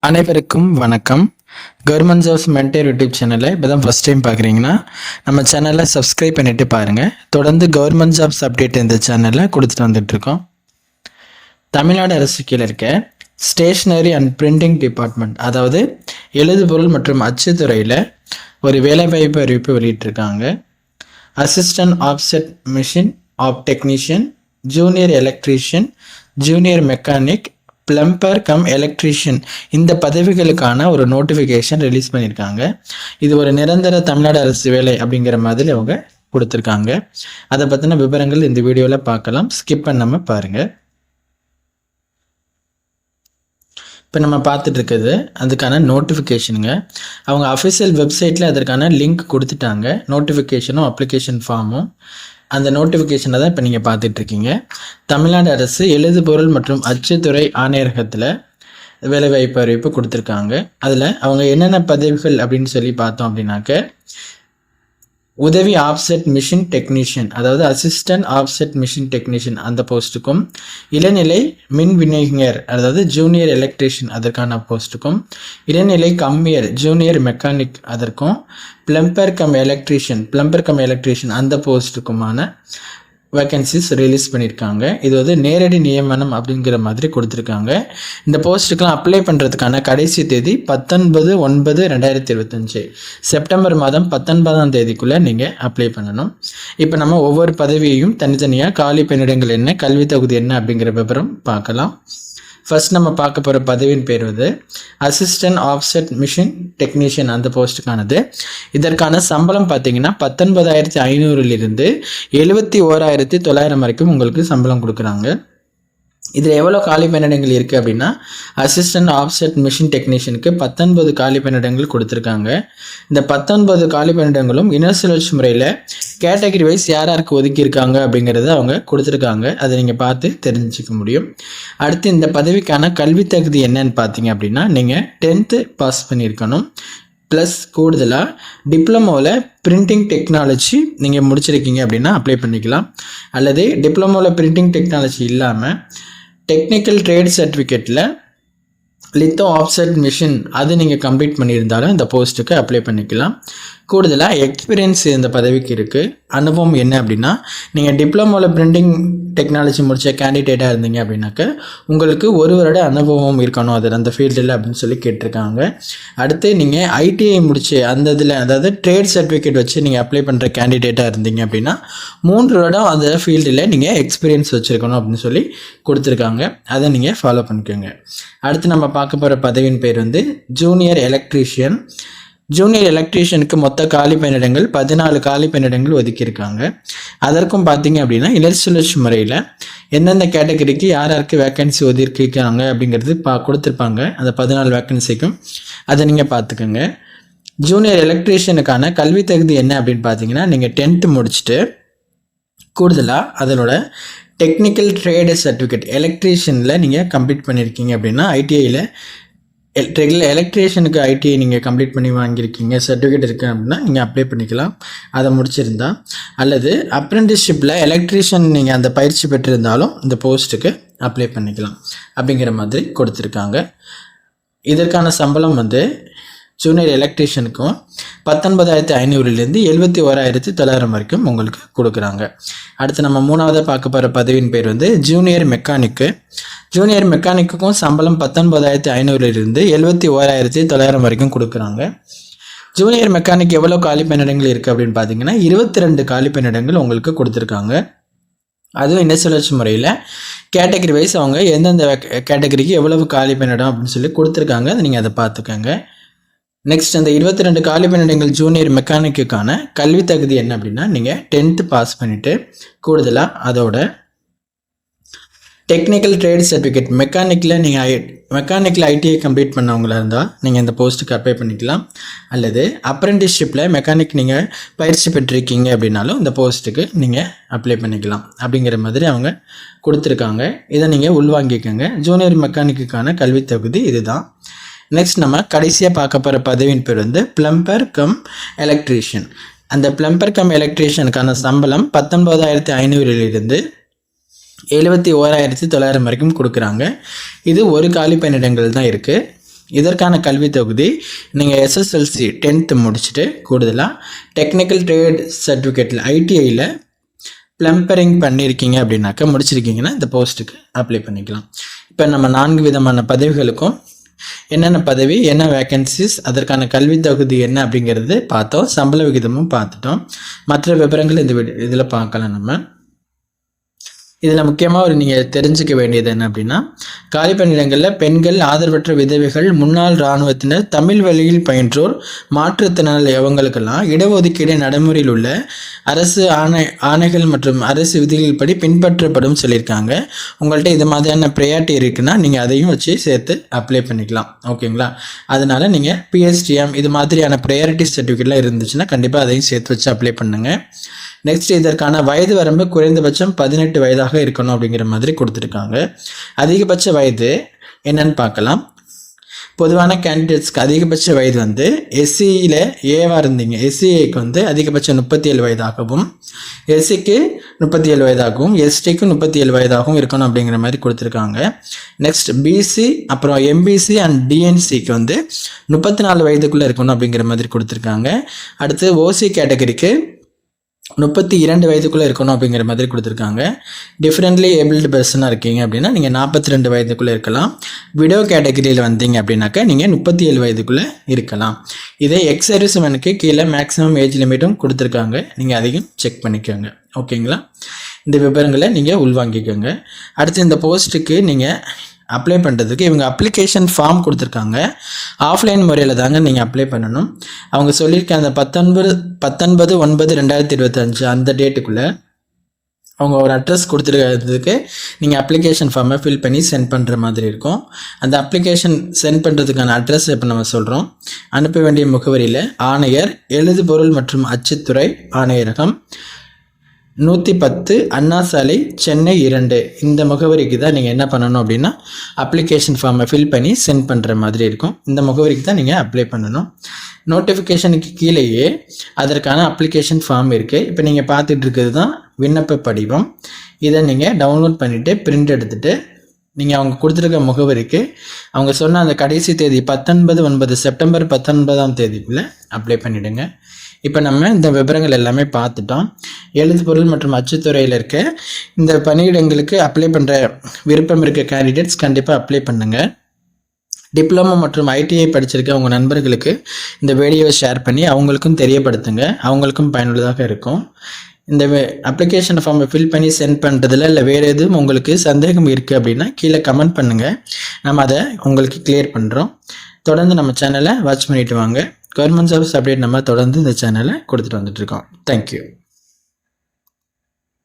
அனைவருக்கும் வணக்கம். Government jobs mentor YouTube சேனலை இப்போ தான் ஃபஸ்ட் டைம் பார்க்குறீங்கன்னா நம்ம சேனலை சப்ஸ்கிரைப் பண்ணிவிட்டு பாருங்கள். தொடர்ந்து கவர்மெண்ட் ஜாப்ஸ் அப்டேட் இந்த சேனலில் கொடுத்துட்டு வந்துட்டுருக்கோம். தமிழ்நாடு அரசு கீழே இருக்க ஸ்டேஷ்னரி அண்ட் பிரிண்டிங் டிபார்ட்மெண்ட், அதாவது எழுதுபொருள் மற்றும் அச்சுத்துறையில் ஒரு வேலைவாய்ப்பு அறிவிப்பு வெளியிட்டிருக்காங்க. Assistant offset machine of technician, junior electrician, junior mechanic, plumber cum electrician இந்த பதவிகளுக்கான ஒரு நோட்டிஃபிகேஷன் ரிலீஸ் பண்ணியிருக்காங்க. இது ஒரு நிரந்தர தமிழ்நாடு அரசு வேலை அப்படிங்கிற மாதிரி அவங்க கொடுத்துருக்காங்க. அதை பற்றின விவரங்கள் இந்த வீடியோவில் பார்க்கலாம். ஸ்கிப் பண்ணாமல் பாருங்கள். இப்போ நம்ம பார்த்துட்டு இருக்கிறது அதுக்கான நோட்டிஃபிகேஷனுங்க. அவங்க அஃபிஷியல் வெப்சைட்டில் அதற்கான லிங்க் கொடுத்துட்டாங்க. நோட்டிஃபிகேஷனும் அப்ளிகேஷன் ஃபார்மும் அந்த நோட்டிஃபிகேஷனை தான் இப்போ நீங்கள் பார்த்துட்ருக்கீங்க. தமிழ்நாடு அரசு எழுதுபொருள் மற்றும் அச்சுத்துறை ஆணையரகத்தில் வேலைவாய்ப்பு அறிவிப்பு கொடுத்துருக்காங்க. அதில் அவங்க என்னென்ன பதவிகள் அப்படின்னு சொல்லி பார்த்தோம் அப்படின்னாக்க, உதவி ஆஃப்செட் மிஷின் டெக்னீஷியன், அதாவது அசிஸ்டன்ட் ஆஃப்செட் மிஷின் டெக்னீஷியன் அந்த போஸ்ட்டுக்கும், இளநிலை மின் விநியோகர் அதாவது ஜூனியர் எலக்ட்ரீஷியன் அதற்கான போஸ்ட்டுக்கும், இளநிலை கம்மியர் ஜூனியர் மெக்கானிக் அதற்கும், பிளம்பர் கம் எலக்ட்ரீஷியன் அந்த போஸ்ட்டுக்குமான வேக்கன்சிஸ் ரிலீஸ் பண்ணியிருக்காங்க. இது வந்து நேரடி நியமனம் அப்படிங்கிற மாதிரி கொடுத்துருக்காங்க. இந்த போஸ்ட்டுக்கெலாம் அப்ளை பண்ணுறதுக்கான கடைசி தேதி 19/9/2025 செப்டம்பர் மாதம் 19ஆம் தேதிக்குள்ளே நீங்கள் அப்ளை பண்ணணும். இப்போ நம்ம ஒவ்வொரு பதவியையும் தனித்தனியாக காலி பணியிடங்கள் என்ன, கல்வி தகுதி என்ன அப்படிங்கிற விவரம் பார்க்கலாம். ஃபர்ஸ்ட் நம்ம பார்க்க போகிற பதவியின் பேர் வந்து அசிஸ்டன்ட் ஆஃப்செட் மிஷின் டெக்னீஷியன் அந்த போஸ்ட்டுக்கானது. இதற்கான சம்பளம் பார்த்தீங்கன்னா 19,500 71,900 வரைக்கும் உங்களுக்கு சம்பளம் கொடுக்குறாங்க. இதில் எவ்வளோ காலி பணியிடங்கள் இருக்குது அப்படின்னா, அசிஸ்டன்ட் ஆஃப்செட் மிஷின் டெக்னீஷியனுக்கு 19 காலி பணியிடங்கள் கொடுத்துருக்காங்க. இந்த 19 காலி பணியிடங்களும் இனசுழற்சி முறையில் கேட்டகரி வைஸ் யாருக்கு ஒதுக்கியிருக்காங்க அப்படிங்கிறத அவங்க கொடுத்துருக்காங்க. அதை நீங்கள் பார்த்து தெரிஞ்சுக்க முடியும். அடுத்து இந்த பதவிக்கான கல்வி தகுதி என்னன்னு பார்த்தீங்க அப்படின்னா, நீங்கள் 10th பாஸ் பண்ணியிருக்கணும். ப்ளஸ் கூடுதலாக டிப்ளமோவில் பிரிண்டிங் டெக்னாலஜி நீங்கள் முடிச்சிருக்கீங்க அப்படின்னா அப்ளை பண்ணிக்கலாம். அல்லது டிப்ளமோவில் பிரிண்டிங் டெக்னாலஜி இல்லாமல் டெக்னிக்கல் ட்ரேட் சர்டிஃபிகேட்டில் லித்தோ ஆஃப்செட் மிஷின் அது நீங்கள் கம்ப்ளீட் பண்ணியிருந்தாலும் இந்த போஸ்ட்டுக்கு அப்ளை பண்ணிக்கலாம். கூடுதலாக எக்ஸ்பீரியன்ஸ் இந்த பதவிக்கு இருக்குது. அனுபவம் என்ன அப்படின்னா, நீங்கள் டிப்ளமோவில் பிரிண்டிங் டெக்னாலஜி முடித்த கேண்டிடேட்டாக இருந்தீங்க அப்படின்னாக்க உங்களுக்கு 1 வருட அனுபவம் இருக்கணும் அதில் அந்த ஃபீல்டில் அப்படின்னு சொல்லி கேட்டிருக்காங்க. அடுத்து நீங்கள் ஐடிஐ முடிச்சு அந்த இதில், அதாவது ட்ரேட் சர்டிஃபிகேட் வச்சு நீங்கள் அப்ளை பண்ணுற கேண்டிடேட்டாக இருந்தீங்க அப்படின்னா 3 வருடம் அந்த ஃபீல்டில் நீங்கள் எக்ஸ்பீரியன்ஸ் வச்சுருக்கணும் அப்படின்னு சொல்லி கொடுத்துருக்காங்க. அதை நீங்கள் ஃபாலோ பண்ணிக்கோங்க. அடுத்து நம்ம பார்க்க போகிற பதவியின் பேர் வந்து ஜூனியர் எலக்ட்ரீஷியன். ஜூனியர் எலக்ட்ரீஷியனுக்கு மொத்த காலி பணியிடங்கள் 14 காலி பணியிடங்கள் ஒதுக்கியிருக்காங்க. அதற்கும் பார்த்தீங்க அப்படின்னா இலசுழற்சி முறையில் எந்தெந்த கேட்டகரிக்கு யாருக்கு வேக்கன்சி ஒதுக்கியிருக்காங்க அப்படிங்கிறது கொடுத்துருப்பாங்க. அந்த 14 வேக்கன்சிக்கும் அதை நீங்கள் பார்த்துக்கோங்க. ஜூனியர் எலக்ட்ரீஷியனுக்கான கல்வி தகுதி என்ன அப்படின்னு பார்த்தீங்கன்னா, நீங்கள் 10th முடிச்சுட்டு கூடுதலாக அதனோட டெக்னிக்கல் ட்ரேடு சர்டிஃபிகேட் எலக்ட்ரீஷியனில் நீங்கள் கம்ப்ளீட் பண்ணியிருக்கீங்க அப்படின்னா, ஐடிஐயில் எலக்ட்ரீஷியனுக்கு ஐடிஐ நீங்கள் கம்ப்ளீட் பண்ணி வாங்கியிருக்கீங்க, சர்டிஃபிகேட் இருக்குது அப்படின்னா நீங்கள் அப்ளை பண்ணிக்கலாம். அதை முடிச்சிருந்தா, அல்லது அப்ரெண்டிஸ்ஷிப்பில் எலக்ட்ரீஷியன் நீங்கள் அந்த பயிற்சி பெற்றிருந்தாலும் இந்த போஸ்ட்டுக்கு அப்ளை பண்ணிக்கலாம் அப்படிங்கிற மாதிரி கொடுத்துருக்காங்க. இதற்கான சம்பளம் வந்து ஜூனியர் எலக்ட்ரீஷியனுக்கும் 19,500 71,900 வரைக்கும் உங்களுக்கு கொடுக்குறாங்க. அடுத்து நம்ம 3வது பார்க்க போகிற பதவியின் பேர் வந்து ஜூனியர் மெக்கானிக்கு. ஜூனியர் மெக்கானிக்குக்கும் சம்பளம் 19,500 71,900 வரைக்கும் கொடுக்குறாங்க. ஜூனியர் மெக்கானிக் எவ்வளோ காலி பணியிடங்கள் இருக்குது அப்படின்னு பார்த்தீங்கன்னா 22 காலி பணியிடங்கள் உங்களுக்கு கொடுத்துருக்காங்க. அதுவும் இனசுழற்சி முறையில் கேட்டகரி வைஸ் அவங்க எந்தெந்த கேட்டகரிக்கு எவ்வளவு காலி பணியிடம் அப்படின்னு சொல்லி கொடுத்துருக்காங்க. நீங்கள் அதை பார்த்துக்கோங்க. நெக்ஸ்ட் அந்த 22 காலி பணியிடங்கள் ஜூனியர் மெக்கானிக்குக்கான கல்வி தகுதி என்ன அப்படின்னா, நீங்கள் 10th பாஸ் பண்ணிவிட்டு கூடுதலாக அதோட டெக்னிக்கல் ட்ரேட் சர்டிஃபிகேட் மெக்கானிக்கில் ஐடிஐ கம்ப்ளீட் பண்ணவங்களா இருந்தால் நீங்கள் இந்த போஸ்ட்டுக்கு அப்ளை பண்ணிக்கலாம். அல்லது அப்ரெண்டிஸ்ஷிப்பில் மெக்கானிக் நீங்கள் பயிற்சி பெற்றிருக்கீங்க அப்படின்னாலும் இந்த போஸ்ட்டுக்கு நீங்கள் அப்ளை பண்ணிக்கலாம் அப்படிங்கிற மாதிரி அவங்க கொடுத்துருக்காங்க. இதை நீங்கள் உள்வாங்கிக்கோங்க. ஜூனியர் மெக்கானிக்குக்கான கல்வி தகுதி இதுதான். நெக்ஸ்ட் நம்ம கடைசியாக பார்க்க போகிற பதவியின் பேர் வந்து பிளம்பர் கம் எலக்ட்ரீஷியன். அந்த பிளம்பர் கம் எலக்ட்ரீஷியனுக்கான சம்பளம் 19,500 71,900 வரைக்கும் கொடுக்குறாங்க. இது ஒரு காலி பணியிடங்கள் தான் இருக்குது. இதற்கான கல்வி தகுதி நீங்கள் எஸ்எஸ்எல்சி 10th முடிச்சுட்டு கூடுதலாக டெக்னிக்கல் ட்ரேட் சர்டிஃபிகேட்டில் ஐடிஐயில் ப்ளம்பரிங் பண்ணியிருக்கீங்க அப்படின்னாக்கா முடிச்சிருக்கீங்கன்னா இந்த போஸ்ட்டுக்கு அப்ளை பண்ணிக்கலாம். இப்போ நம்ம 4 விதமான பதவிகளுக்கும் என்னென்ன பதவி, என்ன வேக்கன்சிஸ், அதற்கான கல்வி தகுதி என்ன அப்படிங்கிறது பார்த்தோம். சம்பள விகிதமும் பார்த்துட்டோம். மற்ற விவரங்கள் இந்த இதில் பார்க்கலாம். நம்ம இதில் முக்கியமாக நீங்கள் தெரிஞ்சுக்க வேண்டியது என்ன அப்படின்னா, காலி பணியிடங்களில் பெண்கள், ஆதரவற்ற விதவைகள், முன்னாள் இராணுவத்தினர், தமிழ் வழியில் பயின்றோர், மாற்றுத்திறனாளி இவங்களுக்கெல்லாம் இடஒதுக்கீடு நடைமுறையில் உள்ள அரசு ஆணைகள் மற்றும் அரசு விதிகள் படி பின்பற்றப்படும் சொல்லியிருக்காங்க. உங்கள்கிட்ட இது மாதிரியான ப்ரையாரிட்டி இருக்குன்னா நீங்கள் அதையும் வச்சு சேர்த்து அப்ளை பண்ணிக்கலாம். ஓகேங்களா? அதனால் நீங்கள் பிஎஸ்டிஎம் இது மாதிரியான ப்ரையாரிட்டி சர்டிஃபிகேட்லாம் இருந்துச்சுன்னா கண்டிப்பாக அதையும் சேர்த்து வச்சு அப்ளை பண்ணுங்கள். நெக்ஸ்ட், இதற்கான வயது வரம்பு குறைந்தபட்சம் 18 வயதாக இருக்கணும் அப்படிங்கிற மாதிரி கொடுத்துருக்காங்க. அதிகபட்ச வயது என்னன்னு பார்க்கலாம். பொதுவான கேண்டிடேட்ஸ்க்கு அதிகபட்ச வயது வந்து எஸ்சியில் ஏவாக இருந்தீங்க, எஸ்சிஏக்கு வந்து அதிகபட்சம் 37 வயதாகவும், எஸ்சிக்கு 37 வயதாகவும், எஸ்டிக்கு 37 வயதாகவும் இருக்கணும் அப்படிங்கிற மாதிரி கொடுத்துருக்காங்க. நெக்ஸ்ட், பிசி அப்புறம் எம்பிசி அண்ட் டிஎன்சிக்கு வந்து 34 வயதுக்குள்ளே இருக்கணும் அப்படிங்கிற மாதிரி கொடுத்துருக்காங்க. அடுத்து ஓசி கேட்டகரிக்கு 32 வயதுக்குள்ளே இருக்கணும் அப்படிங்கிற மாதிரி கொடுத்துருக்காங்க. டிஃப்ரெண்ட்லி ஏபிள்டு பர்சனாக இருக்கீங்க அப்படின்னா நீங்கள் 42 வயதுக்குள்ளே இருக்கலாம். விடோ கேட்டகரியில் வந்தீங்க அப்படின்னாக்கா நீங்கள் 37 வயதுக்குள்ளே இருக்கலாம். இதே எக்ஸ் சர்வீஸ்மேனுக்கு கீழே மேக்ஸிமம் ஏஜ் லிமிட்டும் கொடுத்துருக்காங்க. நீங்கள் அதையும் செக் பண்ணிக்கோங்க. ஓகேங்களா? இந்த விவரங்களை நீங்கள் உள்வாங்கிக்கோங்க. அடுத்து இந்த போஸ்ட்டுக்கு நீங்கள் அப்ளை பண்ணுறதுக்கு இவங்க அப்ளிகேஷன் ஃபார்ம் கொடுத்துருக்காங்க. ஆஃப்லைன் முறையில் தாங்க நீங்கள் அப்ளை பண்ணணும். அவங்க சொல்லியிருக்க அந்த 19/9/2025 அந்த டேட்டுக்குள்ளே அவங்க ஒரு அட்ரஸ் கொடுத்துருக்கிறதுக்கு நீங்கள் அப்ளிகேஷன் ஃபார்மை ஃபில் பண்ணி சென்ட் பண்ணுற மாதிரி இருக்கும். அந்த அப்ளிகேஷன் சென்ட் பண்ணுறதுக்கான அட்ரஸ் இப்போ நம்ம சொல்கிறோம். அனுப்ப வேண்டிய முகவரியில் ஆணையர், எழுதுபொருள் மற்றும் அச்சுத்துறை, ஆணையரகம், 110 அண்ணா சாலை, சென்னை 2 இந்த முகவரிக்கு தான் நீங்கள் என்ன பண்ணணும் அப்படின்னா அப்ளிகேஷன் ஃபார்மை ஃபில் பண்ணி சென்ட் பண்ணுற மாதிரி இருக்கும். இந்த முகவரிக்கு தான் நீங்கள் அப்ளை பண்ணணும். நோட்டிஃபிகேஷனுக்கு கீழேயே அதற்கான அப்ளிகேஷன் ஃபார்ம் இருக்குது. இப்போ நீங்கள் பார்த்துட்டு இருக்கிறது தான் விண்ணப்ப படிவம். இதை நீங்கள் டவுன்லோட் பண்ணிவிட்டு பிரிண்ட் எடுத்துகிட்டு நீங்கள் அவங்க கொடுத்துருக்க முகவரிக்கு அவங்க சொன்ன அந்த கடைசி தேதி 19/9 செப்டம்பர் 19 அப்ளை பண்ணிவிடுங்க. இப்போ நம்ம இந்த விவரங்கள் எல்லாமே பார்த்துட்டோம். எழுதுபொருள் மற்றும் அச்சுத்துறையில் இருக்க இந்த பணியிடங்களுக்கு அப்ளை பண்ணுற விருப்பம் இருக்க கேண்டிடேட்ஸ் கண்டிப்பாக அப்ளை பண்ணுங்கள். டிப்ளமோ மற்றும் ஐடிஐ படிச்சிருக்க உங்கள் நண்பர்களுக்கு இந்த வீடியோவை ஷேர் பண்ணி அவங்களுக்கும் தெரியப்படுத்துங்க. அவங்களுக்கும் பயனுள்ளதாக இருக்கும். இந்த அப்ளிகேஷன் ஃபார்மை ஃபில் பண்ணி சென்ட் பண்ணுறதுல இல்லை வேறு எதுவும் உங்களுக்கு சந்தேகம் இருக்குது அப்படின்னா கீழே கமெண்ட் பண்ணுங்கள். நம்ம அதை உங்களுக்கு கிளியர் பண்ணுறோம். தொடர்ந்து நம்ம சேனலை வாட்ச் பண்ணிட்டு வாங்க. கவர்மெண்ட் ஜாப்ஸ் அப்டேட் நம்ம தொடர்ந்து இந்த சேனலை கொடுத்துட்டு வந்துட்டுருக்கோம். தேங்க்யூ.